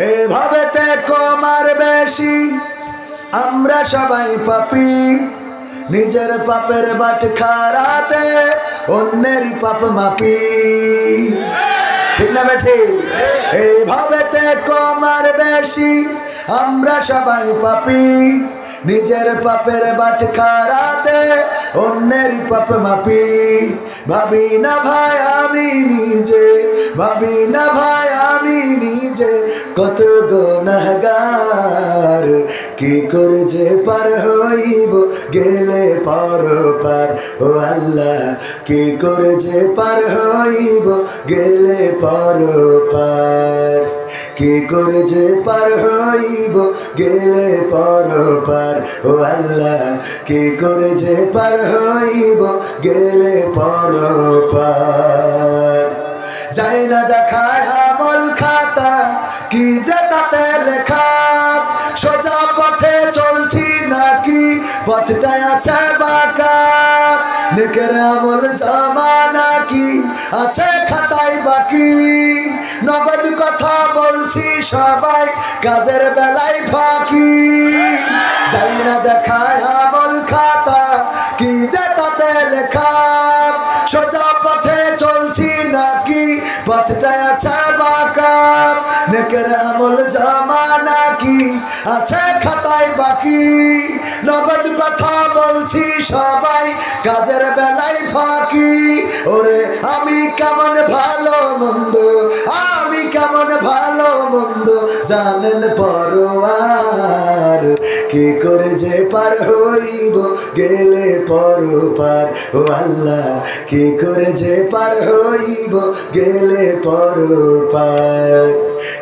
এভাবেতে কমার বেশি আমরা সবাই পাপী, নিজের পাপের বাটখারাতে অন্যেরই পাপ মাপি। ঠিক না বেঠি? এইভাবেতে কমার বেশি আমরা সবাই পাপী, নিজের পাপের বাটখারাতে অন্যেরই পাপ মাপি। ভাবি না ভাই আমি নিজে, ভাবি না ভাই আমি নিজে কত গুনাহগার, কি করে যে পার হইব গেলে পরপার। ও আল্লাহ কি করে যে পার হইব গেলে পরপার, কি করে যে পার হইব গেলে পরপার। ও আল্লাহ কি করে যে পার হইব গেলে পরপার। যাই না দেখায় আমল খাতা, কি যে তাতে লেখা, সোজা পথে চলছি নাকি পথটায় আছে বাঁকা। নেকের আমল জমা নাকি আছে খাতায় বাকি, নগদ কথা বলছি সবাই কাজের বেলায় ফাঁকি। যাই না দেখায় আমল খাতা, কি যে তাতে লেখা, সোজা পথে চলছি নাকি পথটায় আছে বাঁকা। নেকের আমল জমা নাকি আছে খাতায় বাকি, নগদ কথা বলছি সবাই কাজের বেলায় ফাঁকি। ওরে আমি কেমন ভালো মন্দ, আমি কেমন ভালো মন্দ জানেন পরোয়ার, কি করে যে পার হইব গেলে পরপার। ও আল্লাহ কি করে যে পার হইব গেলে পরপার,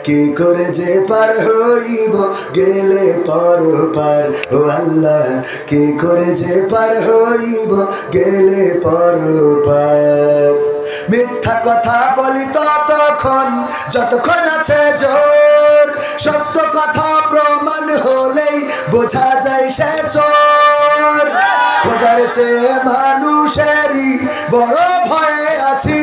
কি করে যে পার হইব গেলে পরপার। ও আল্লাহ কি করে যে পার হইব গেলে পরপার। মিথ্যা কথা বলি ততক্ষণ যতক্ষণ আছে জোর, সত্য কথা প্রমাণ হলেই বোঝা যায় সে চোর। খোদার চেয়ে মানুষেরই বড় ভয়ে আছি,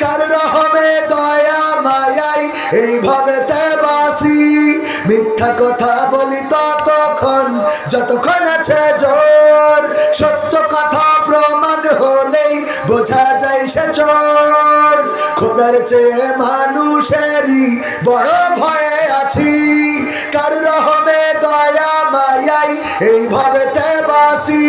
কার রহমে দয়া মায়াই এইভাবে তে বাসি। মিথ্যা কথা বলি ততক্ষণ যতক্ষণ আছে জোর, সত্য কথা প্রমাণ হলেই বোঝা যায় সে চোর। খোদার চেয়ে মানুষেরই বড় ভয়ে আছি, কার রহমে দয়া মায়াই এইভাবে তে বাসি।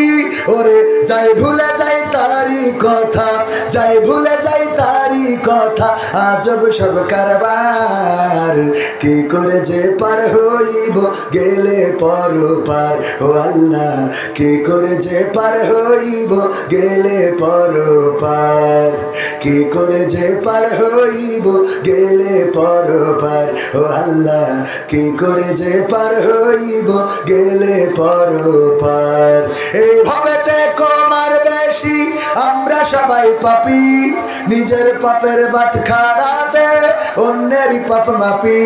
ওরে যাই ভুলে যাই তারি কথা, যাই ভুলে যাই তারি কথা, আজব সব কারবার, কি করে যে পার হইব গেলে পরপার। ও আল্লাহ কি করে যে পার হইব গেলে পরপার, কি করে যে পার হইব গেলে পরপার। ও আল্লাহ কি করে যে পার হইব গেলে পরপার। এইভাবে তে কমার বেশি আমরা সবাই পাপী, নিজের পাপের বাটখারাতে অন্যেরই পাপ মাপি।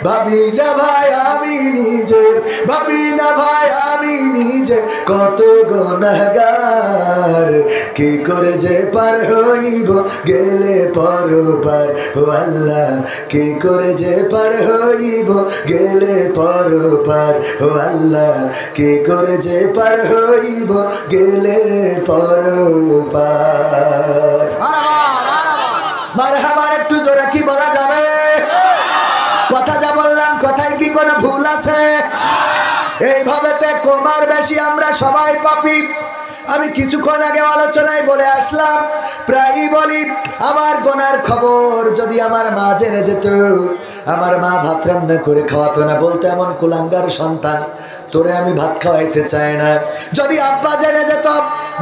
ভাবি না ভাই আমি নিজে, ভাবি না ভাই আমি নিজে কত গুনাহগার, কি করে যে পার হইব গেলে পরপার। ও আল্লাহ কি করে যে পার হইব গেলে পরপার। ও আল্লাহ কি করে যে পার হইব গেলে পরপার। মারহাবা, একটু জোরে কি বলা যাবে? কথা যা বললাম কথায় কি কোনো ভুল আছে? এইভাবে তে কমার বেশি আমরা সবাই পাপী। আমি কিছুক্ষণ আগে আলোচনায় বলে আসলাম, প্রায়ই বলি আমার গোনার খবর যদি আমার মা জেনে যেত, আমার মা ভাত রান্না করে খাওয়াতো না, বলতো এমন কুলাঙ্গার সন্তান, তোরে আমি ভাত খাওয়াইতে চাই না। যদি আব্বা জেনে যেত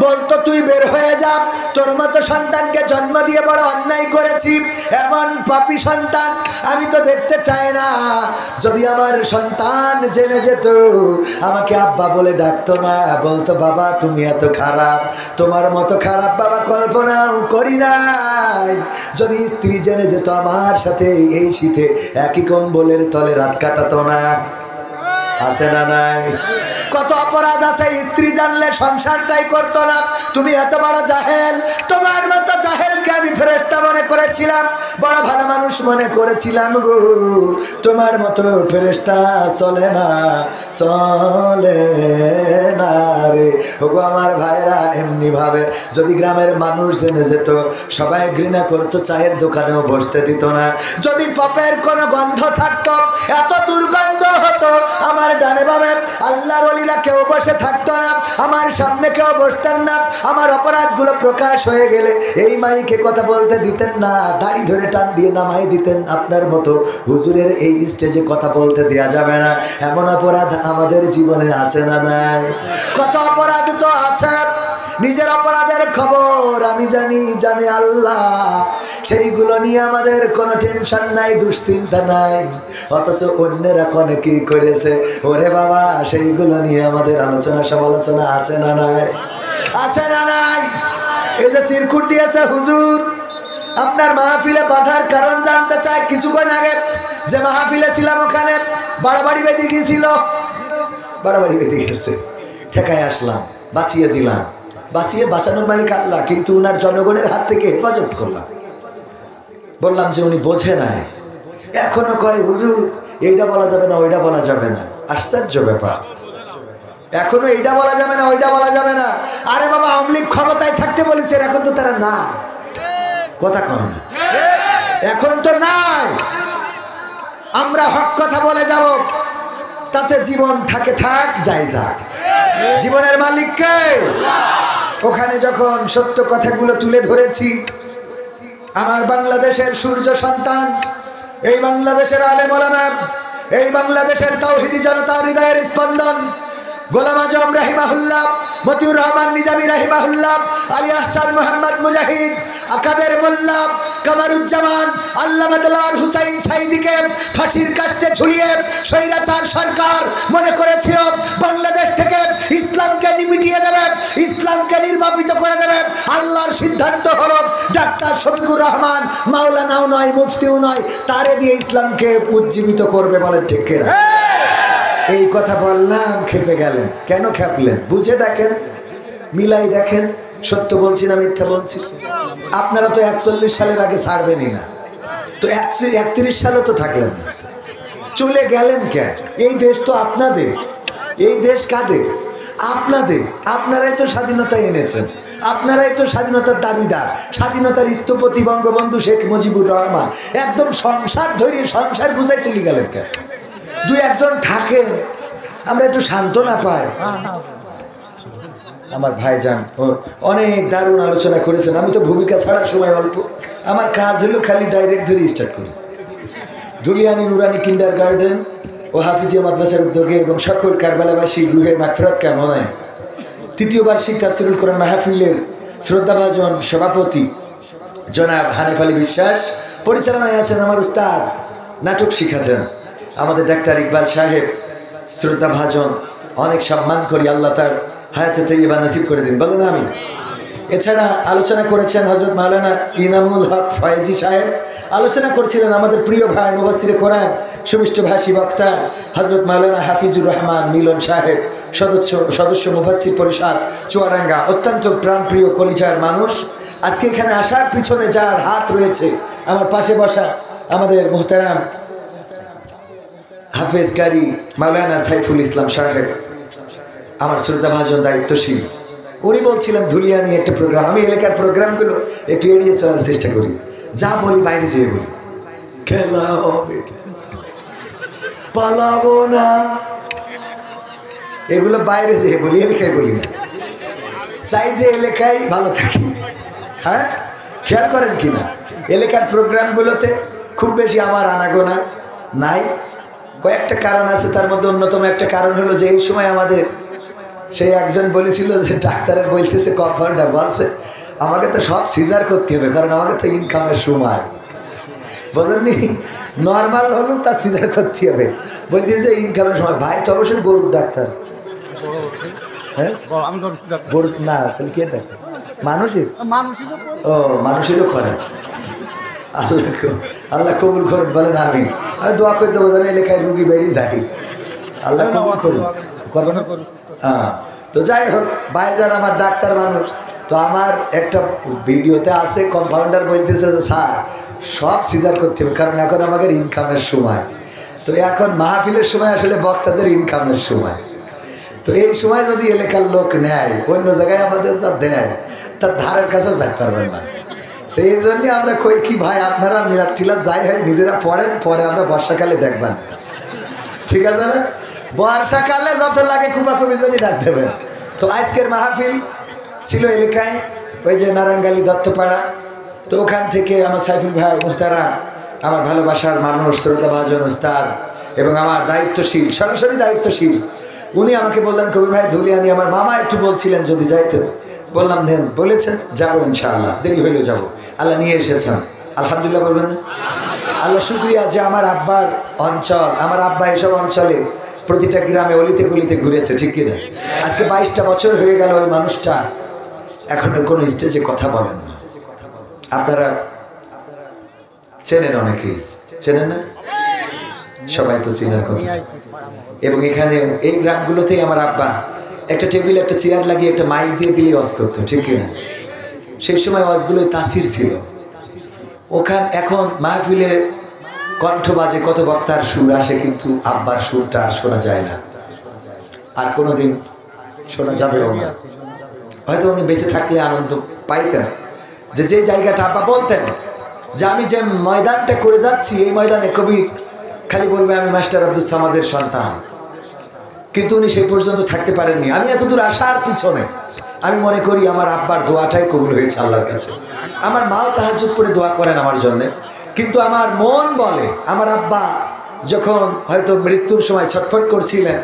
বলতো তুই বের হয়ে যা, তোর মতো সন্তানকে জন্ম দিয়ে বড় অন্যায় করেছি, এমন পাপী সন্তান আমি তো দেখতে চাই না। যদি আমার সন্তান জেনে যেত আমাকে আব্বা বলে ডাকতো না, বলতো বাবা তুমি এত খারাপ, তোমার মতো খারাপ বাবা কল্পনাও করি নাই। যদি স্ত্রী জেনে যেত আমার সাথে এই শীতে একই কম্বলের তলে রাত কাটাতো না। আছে না নাই? কত অপরাধ আছে, স্ত্রী জানলে সংসারটাই করতো না। তুমি এত বড় জাহেল, তোমার মতো জাহেলকে আমি ফেরেশতা মনে করেছিলাম, বড় ভালো মানুষ মনে করেছিলাম গো। তোমার মতো ফেরেশতা চলে না, চলে না রে। ওগো আমার ভাইরা, এমনি ভাবে যদি গ্রামের মানুষ জেনে যেত, সবাই ঘৃণা করতো, চায়ের দোকানেও বসতে দিত না। যদি পাপের কোনো গন্ধ থাকতো, এত দুর্গন্ধ হতো, আমার ডানে বামে আল্লাহর ওলিরা কেউ বসে থাকতো না, আমার সামনে কেউ বসতেন না। আমার অপরাধগুলো প্রকাশ হয়ে গেলে এই মাইকে কথা বলতে দিতেন না, দাড়ি ধরে টান দিয়ে নামাই দিতেন। আপনার মতো হুজুরের এই স্টেজে কথা বলতে দেওয়া যাবে না। এমন অপরাধ আমাদের জীবনে আছে না নাই? কত অপরাধ তো আছে, নিজের অপরাধের খবর আমি জানি, জানে আল্লাহ। সেইগুলো নিয়ে আমাদের কোনো টেনশন নাই, দুশ্চিন্তা নাই। অথচ অন্যেরা কোনে কি করেছে, ওরে বাবা, সেইগুলো নিয়ে আমাদের আলোচনা সমালোচনা আছে না নাই? আছে না নাই? এই যে চিরকুট দিয়েছে হুজুর, আপনার মাহফিলে বাধার কারণ জানতে চাই। কিছুক্ষণ আগে যে মাহফিলে ছিলাম, ওখানে বাড়াবাড়ি বেঁধে গিয়েছিল, বাড়াবাড়ি বেঁধে গেছে, ঠেকায় আসলাম, বাঁচিয়ে দিলাম। বাঁচিয়ে বাঁচানোর মালিক আল্লাহ, কিন্তু উনার জনগণের হাত থেকে হেফাজত করলাম। বললাম যে উনি বোঝে নাই, এখনো কয় হুজুর এইটা বলা যাবে না, ওইটা বলা যাবে না। আশ্চর্য ব্যাপার, এখনো এইটা বলা যাবে না, ওইটা বলা যাবে না। আরে বাবা, আওয়ামী লীগ ক্ষমতায় থাকতে বলেছে, এখন তো তারা না, কথা কন না, এখন তো নাই। আমরা হক কথা বলে যাব, তাতে জীবন থাকে থাক, যাই যাক, জীবনের মালিক কে? ওখানে যখন সত্য কথাগুলো তুলে ধরেছি, আমার বাংলাদেশের সূর্য সন্তান, এই বাংলাদেশের আলেম ওলামা, এই বাংলাদেশের তাওহীদি জনতার হৃদয়ের স্পন্দন, গোলাম আজম রাহিমাহুল্লাহ, মতিউর রহমান নিজামী রাহিমাহুল্লাহ, আলী আহসান মোহাম্মদ মুজাহিদ, আকাদের মোল্লা, কামারুজ্জামান, আল্লামা দেলাওয়ার হুসাইন সাইদিকে ফাঁসির কাস্টে ঝুলিয়ে স্বৈরাচার সরকার মনে করেছিল বাংলাদেশ থেকে ইসলামকে নিমিটিয়ে দেবে, ইসলামকে নির্বাপিত করে দেবে। আল্লাহর সিদ্ধান্ত হলো ডাক্তার শফিকুর রহমান মাওলানাও নয়, মুফতিও নয়, তারে দিয়ে ইসলামকে উজ্জীবিত করবে। বলেন ঠিক কিনা? এই কথা বললাম, খেপে গেলেন। কেন খেপলেন? বুঝে দেখেন, মিলাই দেখেন, সত্য বলছি না মিথ্যা বলছি। আপনারা তো 41 সালের আগে ছাড়বেনই না, তো 31 সালে তো থাকলেন না, চলে গেলেন কেন? এই দেশ তো আপনাদের, এই দেশ কাদের? আপনাদের। আপনারাই তো স্বাধীনতা এনেছেন, আপনারাই তো স্বাধীনতার দাবিদার, স্বাধীনতার স্থপতি বঙ্গবন্ধু শেখ মুজিবুর রহমান। একদম সংসার ধরে সংসার গুছাই চলে গেলেন কেন? দুই একজন থাকেন, আমরা একটু সান্ত্বনা পাই। আমার ভাইজান অনেক দারুণ আলোচনা করেছেন। আমি তো ভূমিকা ছাড়ার সময় অল্প, আমার কাজ হলো খালি ডাইরেক্ট ধরে স্টার্ট করি। দুলিয়ানি নুরানি কিন্ডার গার্ডেন ও হাফিজিয়া মাদ্রাসার উদ্যোগে এবং সকল কারবালাবাসী রুহে মাগফিরাত কামনায় 3য় বার্ষিক তাফসীরুল কোরআন মাহফিলের শ্রদ্ধাভাজন সভাপতি জনাব হানিফ আলী বিশ্বাস, পরিচালনায় আছেন আমার উস্তাদ, নাটক শিখাতেন আমাদের ডাক্তার ইকবাল সাহেব, শ্রদ্ধাভাজন, অনেক সম্মান করি। আল্লাহ তার হায়াতে তাইয়্যিবা নসিব করে দিন, বলেন আমিন। এছাড়া আলোচনা করেছেন হযরত মাওলানা ইনামুল হক ফয়েজি সাহেব, আলোচনা করছিলেন আমাদের প্রিয় ভাই মুফাসসিরে কোরআন, সুমিষ্টভাষী বক্তা হযরত মাওলানা হাফিজুর রহমান মিলন সাহেব, সদস্য মুফাসসির পরিষদ চুয়াডাঙ্গা, অত্যন্ত প্রাণপ্রিয় কলিজার মানুষ। আজকে এখানে আসার পিছনে যার হাত রয়েছে, আমার পাশে বসা আমাদের মুহতারাম হাফেজ কারি মাওলানা সাইফুল ইসলাম সাহেব, আমার শ্রদ্ধাভাজন দায়িত্বশীল। উনি বলছিলেন ধুলিয়ানি একটা প্রোগ্রাম, আমি এলাকার প্রোগ্রামগুলো একটু এড়িয়ে চলার চেষ্টা করি, যা বলি বাইরে যেয়ে বলি। খেলা হবে, পালাবো না, এগুলো বাইরে যেয়ে বলি, এলাকায় বলি না। চাই যে এলাকায় ভালো থাকি। হ্যাঁ, খেয়াল করেন কিনা, এলাকার প্রোগ্রামগুলোতে খুব বেশি আমার আনাগোনা নাই। কয়েকটা কারণ আছে, তার মধ্যে অন্যতম একটা কারণ হলো যে এই সময় আমাদের সেই একজন বলেছিল যে ডাক্তারের বলতেছে কম্পাউন্ডার বলছে আমাকে তো সব সিজার করতে হবে, কারণ আমাকে তো ইনকামের সময়, বোঝেননি, নর্মাল হলেও তার সিজার করতে হবে। বলতেছে ইনকামের সময়। ভাই তো অবশ্যই গরুর ডাক্তার। হ্যাঁ, গরু না, তাহলে কে ডাক্তার? মানুষের, ও মানুষেরও করে। আল্লাহ কবুল করুন, বলেন আমিন। আমি দোয়া করে দেবো যেন এলাকায় রুগী বেরিয়ে যায়। আল্লাহ কবুল করুন, করবেন না? হ্যাঁ, তো যাই হোক, ভাইজান আমার ডাক্তার মানুষ, তো আমার একটা ভিডিওতে আছে কম্পাউন্ডার বলতেছে যে স্যার সব সিজার করতে হবে, কারণ এখন আমাদের ইনকামের সময়। তো এখন মাহফিলের সময় আসলে বক্তাদের ইনকামের সময়। তো এই সময় যদি এলাকার লোক নেয়, অন্য জায়গায় আমাদের যা দেয় তার ধারের কাছেও যাইতে পারবেন না। তো এই জন্যই আমরা কই কি ভাই, আপনারা মিলাদ টিলাদ যাই হয় নিজেরা পড়েন, পরে আমরা বর্ষাকালে দেখবেন, ঠিক আছে না? বর্ষাকালে যত লাগে কুপাকুপি জন্য ডাক দেবেন। তো আজকের মাহফিল ছিল এলাকায় ওই যে নারায়ণগালি দত্তপাড়া। তো ওখান থেকে আমার সাইফুল ভাই মুহতারাম, আমার ভালোবাসার মানুষ, শ্রদ্ধাভাজন উস্তাদ এবং আমার দায়িত্বশীল, সরাসরি দায়িত্বশীল, উনি আমাকে বললেন কবির ভাই ধুলিয়ানি, আমার মামা একটু বলছিলেন যদি যাইতে, বললাম দেন, বলেছেন যাবো ইনশাআল্লাহ, দেরি হইলেও যাবো, আল্লাহ নিয়ে এসেছেন, আলহামদুলিল্লাহ বলবেন। আল্লাহ শুক্রিয়া যে আমার আব্বার অঞ্চল, আমার আব্বা এসব অঞ্চলে প্রতিটা গ্রামে অলিতে গলিতে ঘুরেছে, ঠিক কিনা? আজকে 22টা বছর হয়ে গেল ওই মানুষটা এখন কোনো স্টেজে কথা বলেন না। আপনারা চেনেন, অনেকেই চেনেন না, সবাই তো চেনার কথা। এবং এখানে এই গ্রামগুলোতেই আমার আব্বা একটা টেবিল একটা চেয়ার লাগিয়ে একটা মাইক দিয়ে দিলে ওয়াজ করতো, ঠিক কিনা? সেই সময় ওয়াজগুলোই তাসির ছিল। ওখান এখন মাহফিলে কণ্ঠ বাজে, কত বক্তার সুর আসে, কিন্তু আব্বার সুরটা আর শোনা যায় না, আর কোনোদিন শোনা যাবেও না। হয়তো উনি বেঁচে থাকলে আনন্দ পাইতেন যে যে জায়গাটা আব্বা বলতেন যে আমি যে ময়দানটা করে যাচ্ছি, এই ময়দানে কবির খালি বলবে আমি মাস্টার আব্দুল সামাদের সন্তান, কিন্তু উনি সেই পর্যন্ত থাকতে পারেননি। আমি এতদূর আসার পিছনে আমি মনে করি আমার আব্বার দোয়াটাই কবুল হয়েছে আল্লাহর কাছে। আমার মাও তাহাজ্জুদ করে দোয়া করেন আমার জন্যে, কিন্তু আমার মন বলে আমার আব্বা যখন হয়তো মৃত্যুর সময় ছটফট করছিলেন,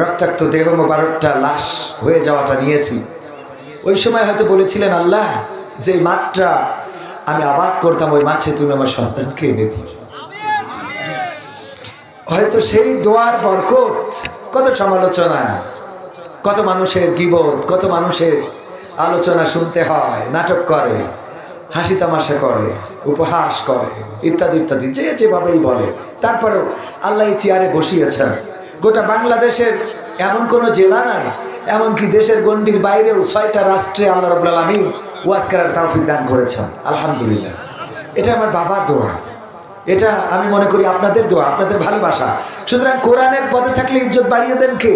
রক্তাক্ত দেহ মোবারকটা লাশ হয়ে যাওয়াটা নিয়েছি, ওই সময় হয়তো বলেছিলেন আল্লাহ যে মাঠটা আমি আবাদ করতাম, ওই মাঠে তুমি আমার সন্তানকে এনে দিও। হয়তো সেই দোয়ার বরকত, কত সমালোচনা, কত মানুষের গীবত, কত মানুষের আলোচনা শুনতে হয়, নাটক করে, হাসি তামাশা করে, উপহাস করে, ইত্যাদি ইত্যাদি, যে যেভাবেই বলে, তারপরেও আল্লাহ চেয়ারে বসিয়েছেন। গোটা বাংলাদেশের এমন কোনো জেলা নাই, এমনকি দেশের গণ্ডির বাইরেও 6টা রাষ্ট্রে আল্লাহ রাব্বুল আলামিন ওয়াজ করার তৌফিক দান করেছেন, আলহামদুলিল্লাহ। এটা আমার বাবার দোয়া, এটা আমি মনে করি আপনাদের দোয়া, আপনাদের ভালোবাসা। সুতরাং কোরআনের পথে থাকলে ইজ্জত বাড়িয়ে দেন কে?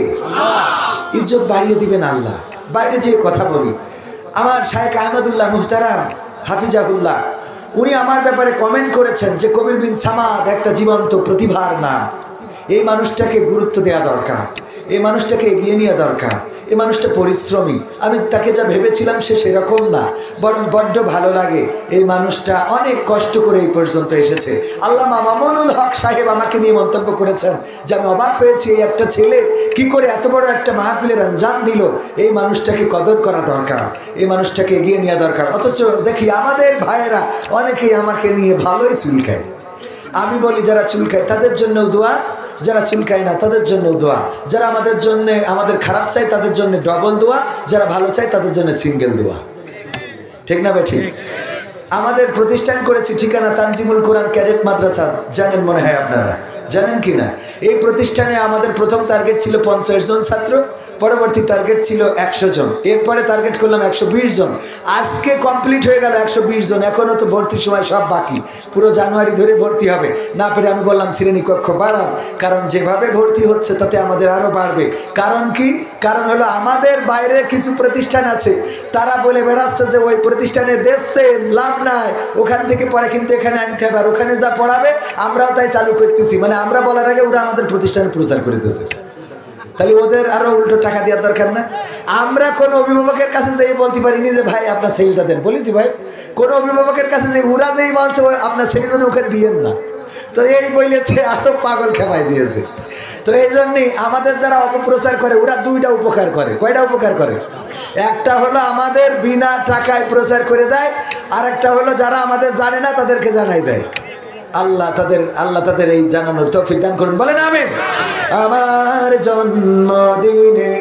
ইজ্জত বাড়িয়ে দিবেন আল্লাহ। বাইরে যে কথা বলি, আমার শায়েখ আহমদুল্লাহ মুহতারাম হাফিজাহুল্লাহ, উনি আমার ব্যাপারে কমেন্ট করেছেন যে কবির বিন সামাদ একটা জীবন্ত প্রতিভার নাম, এই মানুষটাকে গুরুত্ব দেওয়া দরকার, এই মানুষটাকে এগিয়ে নেওয়া দরকার, এই মানুষটা পরিশ্রমী। আমি তাকে যা ভেবেছিলাম সে সেরকম না, বরং বড্ড ভালো লাগে এই মানুষটা অনেক কষ্ট করে এই পর্যন্ত এসেছে। আল্লামা মামুনুল হক সাহেব আমাকে নিয়ে মন্তব্য করেছেন যে আমি অবাক হয়েছি, এই একটা ছেলে কি করে এত বড় একটা মাহফিলের আঞ্জাম দিল। এই মানুষটাকে কদর করা দরকার, এই মানুষটাকে এগিয়ে নেওয়া দরকার। অথচ দেখি আমাদের ভাইয়েরা অনেকেই আমাকে নিয়ে ভালোই চুলকায়। আমি বলি যারা চুলকায় তাদের জন্যও দোয়া, যারা চুলকায় না তাদের জন্য দোয়া, যারা আমাদের জন্য আমাদের খারাপ চাই তাদের জন্য ডবল দোয়া, যারা ভালো চাই তাদের জন্য সিঙ্গেল দোয়া, ঠিক না ভাই? ঠিক। আমাদের প্রতিষ্ঠান করেছি ঠিকানা তানজিমুল কোরআন ক্যাডেট মাদ্রাসা, জানেন মনে হয়, আপনারা জানেন কি না? এই প্রতিষ্ঠানে আমাদের প্রথম টার্গেট ছিল 50 জন ছাত্র, পরবর্তী টার্গেট ছিল 100 জন, এরপরে টার্গেট করলাম 120 জন। আজকে কমপ্লিট হয়ে গেল 120 জন, এখনও তো ভর্তির সময় সব বাকি, পুরো জানুয়ারি ধরে ভর্তি হবে। না পেরে আমি বললাম শ্রেণীকক্ষ বাড়ান, কারণ যেভাবে ভর্তি হচ্ছে তাতে আমাদের আরও বাড়বে। কারণ কি? কারণ হলো আমাদের বাইরে কিছু প্রতিষ্ঠান আছে, তারা বলে বেড়াচ্ছে যে ওই প্রতিষ্ঠানে দেখছে লাভ নাই, ওখান থেকে পরে কিন্তু এখানে আনতে হবে, আর ওখানে যা পড়াবে আমরাও তাই চালু করতেছি। মানে আমরা বলার আগে ওরা আমাদের প্রতিষ্ঠানে প্রচার করে দিয়েছে, তাহলে ওদের আরো উল্টো টাকা দেওয়ার দরকার না? আমরা কোনো অভিভাবকের কাছে যেই বলতে পারিনি যে ভাই আপনার ছেলেটা দেন, বলেছি ভাই কোনো অভিভাবকের কাছে যে ওরা যেই বলছে আপনার ছেলে যেন ওখানে দিয়েন না, তো এই বইলেতে আরো পাগল খেপাই দিয়েছে। তো এই জন্যই আমাদের যারা অপপ্রচার করে ওরা দুইটা উপকার করে। কয়টা উপকার করে? একটা হলো আমাদের বিনা টাকায় প্রচার করে দেয়, আর একটা হলো যারা আমাদের জানে না তাদেরকে জানাই দেয়। আল্লাহ তাদের এই জানানোর তৌফিক দান করুন, বলেন আমিন। আমার জন্মদিনে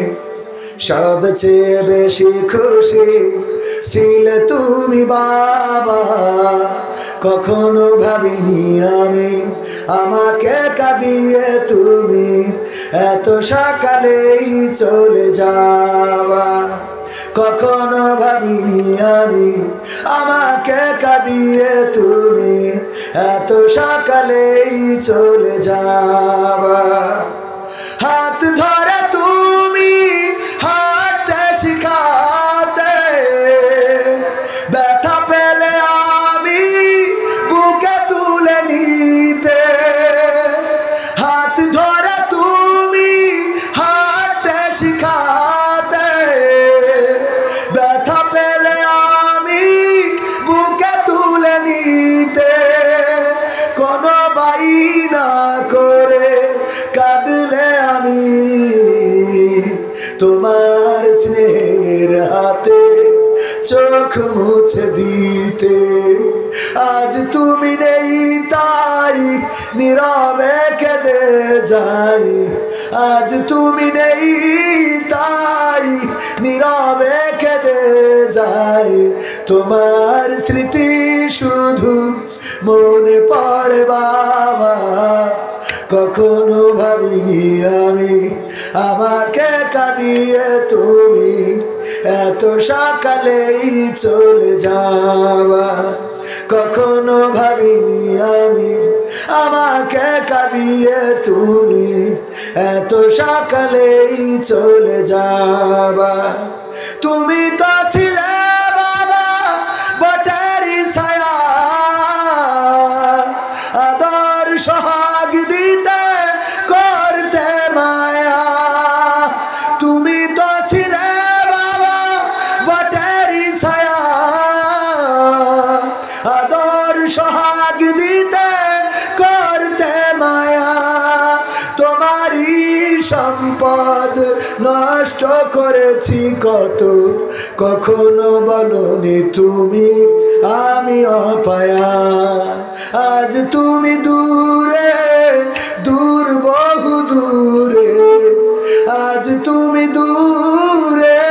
সবচেয়ে বেশি খুশি ছিলে তুমি বাবা, কখনো ভাবিনি আমি আমাকে কাঁদিয়ে তুমি এত সকালেই চলে যাবা। কখনো ভাবিনি আমি আমাকে কাঁদিয়ে তুমি এত সকালেই চলে যাবা। হাত ধরে তুমি হাঁটতে শিখাতে, ব্যথা পেলে আমি বুকে তুলে নিতে। হাত ধরে তুমি হাঁটতে শিখাতে, ব্যথা পেলে আমি বুকে তুলে নিতে। কোনো বাইনা করে কাঁদলে আমি তোমার স্নেহের হাতে চোখ মুছে দিতে। আজ তুমি নেই তাই নীরবে কেঁদে যাই, আজ তুমি নেই তাই নীরবে কেঁদে যাই। তোমার স্মৃতি শুধু মনে পড়ে বাবা, কখনো ভাবিনি আমি আমাকে কাঁদিয়ে তুমি এত সকালেই চলে যাবা। কখনো ভাবিনি আমি আমাকে কাঁদিয়ে তুমি এত সকালেই চলে যাবা। তুমি তো ছিলে বাবা বটেরই ছায়া, আদর সোহাগ দিতে করতে মায়া। তুমি তো ছিলে বাবা বটেরই ছায়া, আদর সোহাগ দিতে করতে মায়া। তোমারই সম্পদ নষ্ট করেছি কত, কখনো বলনি তুমি আমি অপায়া। আজ তুমি দূরে দূর বহু দূরে, আজ তুমি দূরে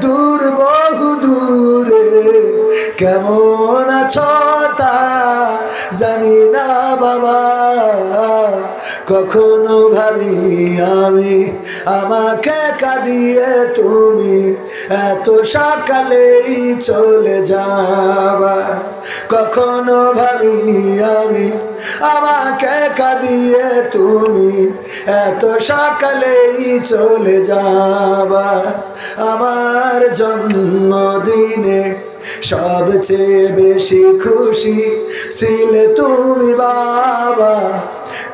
দূর বহু দূরে। কেমন আছো তা জানি না বাবা, কখনো ভাবিনি আমি আমাকে কাঁদিয়ে তুমি এত সকালেই চলে যাবা। কখনো ভাবিনি আমি আমাকে কাঁদিয়ে তুমি এত সকালেই চলে যাবা। আমার জন্মদিনে সবচেয়ে বেশি খুশি ছিলে তুমি বাবা,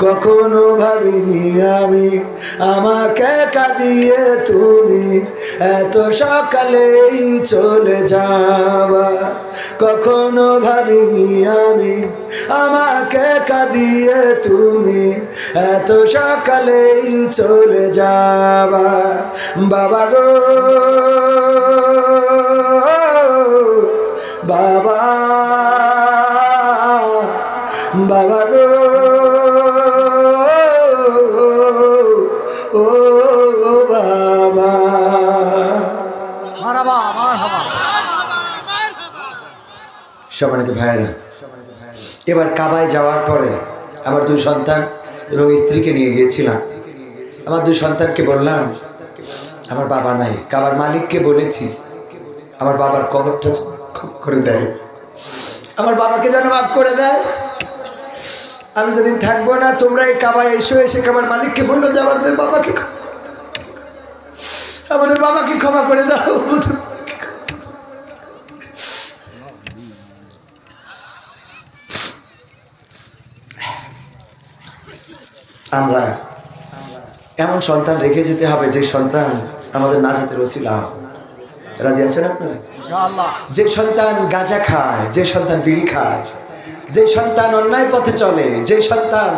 কখনো ভাবিনি আমি আমাকে কাঁদিয়ে তুমি এত সকালেই চলে যাবা। কখনো ভাবিনি আমি আমাকে কাঁদিয়ে তুমি এত সকালেই চলে যাবা। বাবা গো বাবা, বাবা গো ও বাবা। সম্মানিত ভাইয়েরা, এবার কাবায় যাওয়ার পরে আমার দুই সন্তান এবং স্ত্রীকে নিয়ে গিয়েছিলাম। আমার দুই সন্তানকে বললাম আমার বাবা নাই, কাবার মালিককে বলেছি আমার বাবার কবরটা করে দেয়, আমার বাবাকে যেন মাফ করে দেয়। আমি যেদিন থাকবো না তোমরা এই কাবায় এসে কাবার মালিককে বললো যে আমাদের বাবাকে ক্ষমা করে দাও। আমরা এমন সন্তান রেখে যেতে হবে যে সন্তান আমাদের নাজাতের ওসিলা হবে। রাজি আছেন আপনারা? যে সন্তান গাঁজা খায়, যে সন্তান বিড়ি খায়, যে সন্তান অন্যায় পথে চলে, যে সন্তান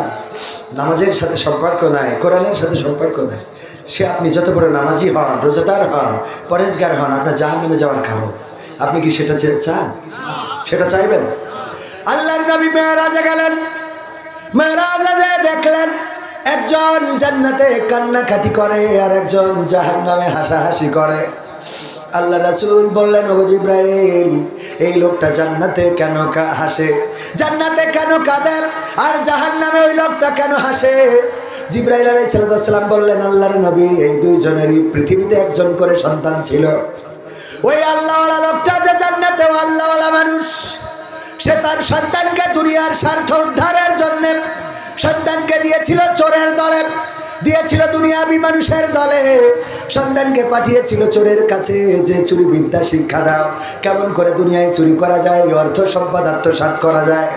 নামাজের সাথে সম্পর্ক নাই, কোরআনের সাথে সম্পর্ক নাই, সে আপনি যত বড় নামাজি হন, রোজাদার হন, পরেজগার হন, আপনার জাহান্নামে যাওয়ার কারণ। আপনি কি সেটা চান? সেটা চাইবেন? আল্লাহর নবী মেরাজে গেলেন, মেরাজে দেখলেন একজন জান্নাতে কান্নাকাটি করে আর একজন জাহান্নামে হাসাহাসি করে। আল্লাহ রাসূল বললেন, ও জিবরাইল, এই লোকটা জান্নাতে কেন হাসে, জান্নাতে কেন কাঁদে, আর জাহান্নামে ওই লোকটা কেন হাসে? জিবরাইল আলাইহিস সালাম বললেন, আল্লাহর নবী, এই দুইজনেরই পৃথিবীতে একজন করে সন্তান ছিল। ওই আল্লাহওয়ালা লোকটা যে জান্নাতে, ও আল্লাহওয়ালা মানুষ, সে তার সন্তানকে দুনিয়ার স্বার্থ উদ্ধারের জন্য সন্তানকে দিয়েছিল চোরের দলে, দিয়েছিল দুনিয়াবি মানুষের দলে। সন্তানকে পাঠিয়েছিল চোরের কাছে, যে চুরি বিদ্যা শিক্ষা দাও, কেমন করে দুনিয়ায় চুরি করা যায়, অর্থ সম্পদ আত্মসাৎ করা যায়।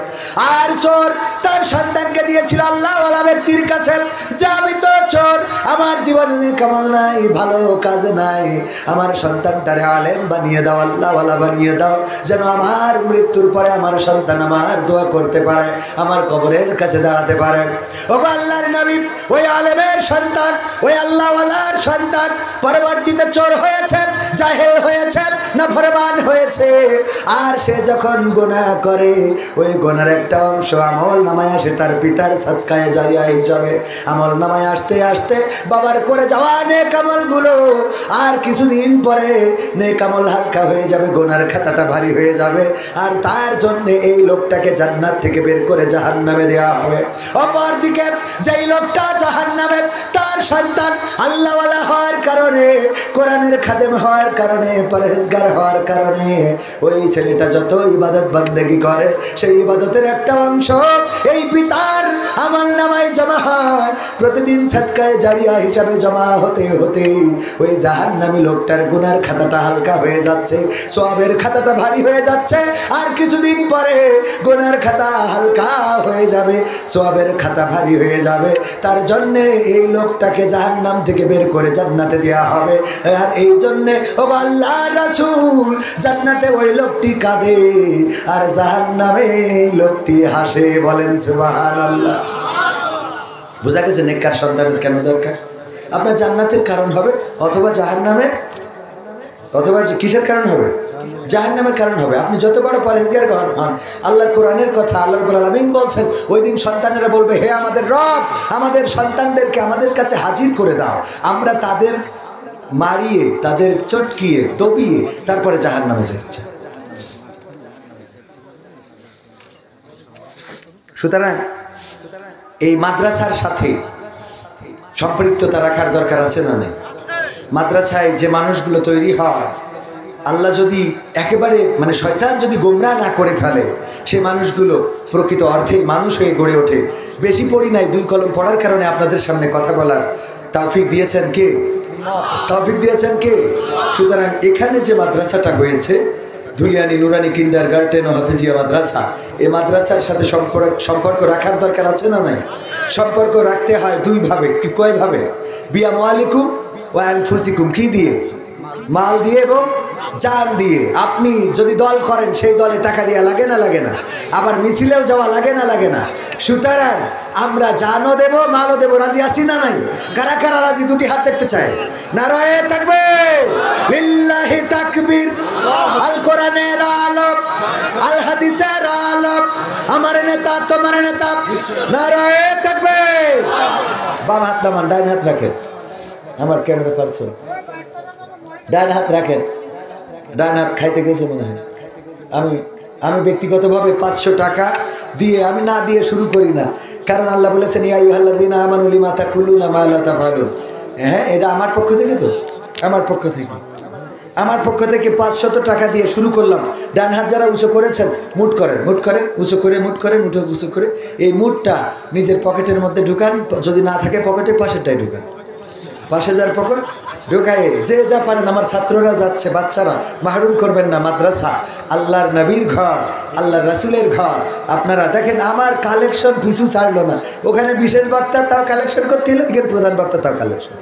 আর চোর তার সন্তানকে দিয়েছিল আল্লাহওয়ালা ব্যক্তির কাছে, যে আমি তো চোর, আমার জীবনে কামাল নাই, ভালো কাজ নাই, আমার সন্তানটারে আলেম বানিয়ে দাও, আল্লাহওয়ালা বানিয়ে দাও, যেন আমার মৃত্যুর পরে আমার সন্তান আমার দোয়া করতে পারে, আমার কবরের কাছে দাঁড়াতে পারে। ও আল্লাহর নবী, ওই আলেমের সন্তান, ওই আল্লাহওয়ালার সন্তান পরবর্তীতে চোর হয়েছে, জাহেল হয়েছে, নাফরমান হয়েছে। আর সে যখন গুনাহ করে, ওই গুনার একটা অংশ আমল নামায় আসে তার পিতার সাদকায়ে জারিয়া হিসাবে। আমল নামায় আসতে আসতে বাবার করে যাওয়া নেক আমলগুলো আর কিছুদিন পরে নেক আমল হালকা হয়ে যাবে, গুনার খাতাটা ভারী হয়ে যাবে, আর তার জন্য এই লোকটাকে জান্নাত থেকে বের করে জাহান্নামে দেওয়া হবে। অপরদিকে যেই লোকটা জাহান্নামে, তার সন্তান আল্লাহওয়ালা হওয়ার কারণে, কোরআনের খাদেম হওয়ার কারণে, পরহেজগার হওয়ার কারণে, ওই ছেলেটা যত ইবাদত বান্দেগি করে, সেই ইবাদতের একটা অংশ এই পিতার আমল নামায় জমা হয়। প্রতিদিন সাদকায়ে জারিয়া হিসাবে জমা হতে হতে ওই জাহান্নামী লোকটার গুনার খাতাটা হালকা হয়ে যাচ্ছে, সওয়াবের খাতাটা ভারী হয়ে যাচ্ছে, আর কিছুদিন পরে গুনার খাতা হালকা হয়ে যাবে, সওয়াবের খাতা ভারী হয়ে যাবে। তার জন্যে এই লোকটাকে জাহান্নাম থেকে বের করে জান্নাতে দেওয়া হবে। আর এই জন্যে ও আল্লাহর রাসূল, জান্নাতে ওই লোকটি কাঁদে আর জাহান্নামে এই লোকটি হাসে। বলেন সুবহানাল্লাহ। বোঝা গেছে নেককার সন্তানের কেন দরকার? আপনার জান্নাতের কারণ হবে, অথবা জাহান্নামের, অথবা কিসের কারণ হবে? জাহান্নামের কারণ হবে। আপনি যত বড় পরহেজগার হন, আল্লাহর কোরআনের কথা, আল্লাহ রাব্বুল আলামিন বলছেন, ওই দিন সন্তানেরা বলবে, হে আমাদের রব, আমাদের সন্তানদেরকে আমাদের কাছে হাজির করে দাও, আমরা তাদের মারিয়ে, তাদের চটকিয়ে, দবিয়ে তারপরে জাহান্নামে যেতে চাই। সুতরাং এই মাদ্রাসার সাথে সম্পৃক্ততা রাখার দরকার আছে না নেই? মাদ্রাসায় যে মানুষগুলো তৈরি হয়, আল্লাহ যদি একেবারে মানে শয়তান যদি গোমরাহ না করে ফেলে, সে মানুষগুলো প্রকৃত অর্থেই মানুষ হয়ে গড়ে ওঠে। বেশি পড়ি নাই, 2 কলম পড়ার কারণে আপনাদের সামনে কথা বলার তৌফিক দিয়েছেন কে? তৌফিক দিয়েছেন কে? সুতরাং এখানে যে মাদ্রাসাটা হয়েছে, ধুলিয়ানি নুরানি কিন্ডারগার্টেন ও হাফেজিয়া মাদ্রাসা, এই মাদ্রাসার সাথে সম্পর্ক রাখার দরকার আছে না নাই? সম্পর্ক রাখতে হয় 2 ভাবে। কি কয় ভাবে? বিআমওয়ালিকুম ওয়া আনফুসিকুম। কি দিয়ে? মাল দিয়ে এবং জান দিয়ে। আপনি যদি দল করেন, সেই দলে টাকা দেওয়া লাগে না লাগে না? আবার মিছিলেও যাওয়া লাগে না লাগে না? সুতরাং আমরা জানও দেব, মালও দেব। রাজি আছি না নাই? কারা কারা রাজি? 2টি হাত দেখতে চাই। নারায়ে তাকবীর, লিল্লাহি তাকবীর। আল কোরআনের আলো, আল হাদিসের আলো, আমার নেতা তোমার নেতা। নারায়ে তাকবীর। বাম হাত নামান, ডান হাত রাখেন। আমার ক্যামেরা পারছেন, ডান হাত রাখেন। ডান হাত খাইতে গেছে মনে হয়। আমি ব্যক্তিগতভাবে 500 টাকা দিয়ে, আমি না দিয়ে শুরু করি না, কারণ আল্লাহ বলেছেন, ইয়া আইয়ুহাল্লাযীনা আমানু লিমা তাকুলুনা মা লা তাফআলুন। হ্যাঁ, এটা আমার পক্ষ থেকে, তো আমার পক্ষ থেকে 500 টাকা দিয়ে শুরু করলাম। ডান হাত যারা উঁচু করেছেন, মুঠ করেন, উঁচু করে, মুঠ করেন, উঁচু করে। এই মুঠটা নিজের পকেটের মধ্যে ঢুকান, যদি না থাকে পকেটে, পাশেরটাই ঢুকান। পাশে যার পকেট ঢুকায় যে যা পারেন। আমার ছাত্ররা যাচ্ছে, বাচ্চারা মাহরুম করবেন না। মাদ্রাসা আল্লাহর নবীর ঘর, আল্লাহর রাসূলের ঘর। আপনারা দেখেন, আমার কালেকশন পিছু ছাড়লো না। ওখানে বিশেষ বক্তা, তাও কালেকশন করতে হলো, এখানে প্রধান বক্তা, তাও কালেকশন।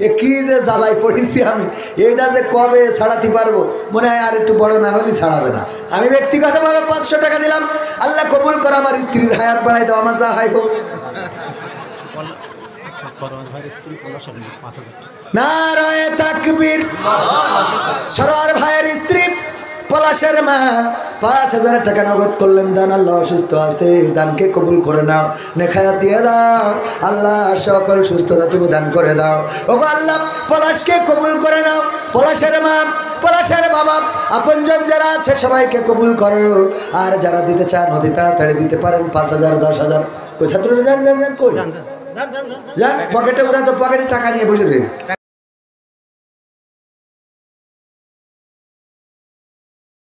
এ কি যে জ্বালাই পড়েছি আমি, এইটা যে কবে ছাড়াতে পারবো, মনে হয় আর একটু বড় না হলে ছাড়াবে না। আমি ব্যক্তিগতভাবে 500 টাকা দিলাম। আল্লাহ কবুল করো, আমার স্ত্রীর হায়াত বাড়াই দাও, আমার যা হয় হোক। নারায়ে তাকবীর। সরোয়ার ভাইয়ের স্ত্রী পলাশের মা 5,000 টাকা নগদ করলেন দান। আল্লাহ অসুস্থ আছে, দানকে কবুল করে নাও, নেখায়া দিয়ে দাও আল্লাহ, সকল সুস্থতা তুমি দান করে দাও। ওগো আল্লাহ পলাশকে কবুল করে নাও, পলাশের মা পলাশের বাবা আপনজন যারা আছে সবাইকে কবুল করো। আর যারা দিতে চান অতি তাড়াতাড়ি দিতে পারেন, 5,000 10,000 কই ছাত্ররা যান যান যান কই যান পকেটে, ওরা তো পকেটে টাকা নিয়ে বসে রে।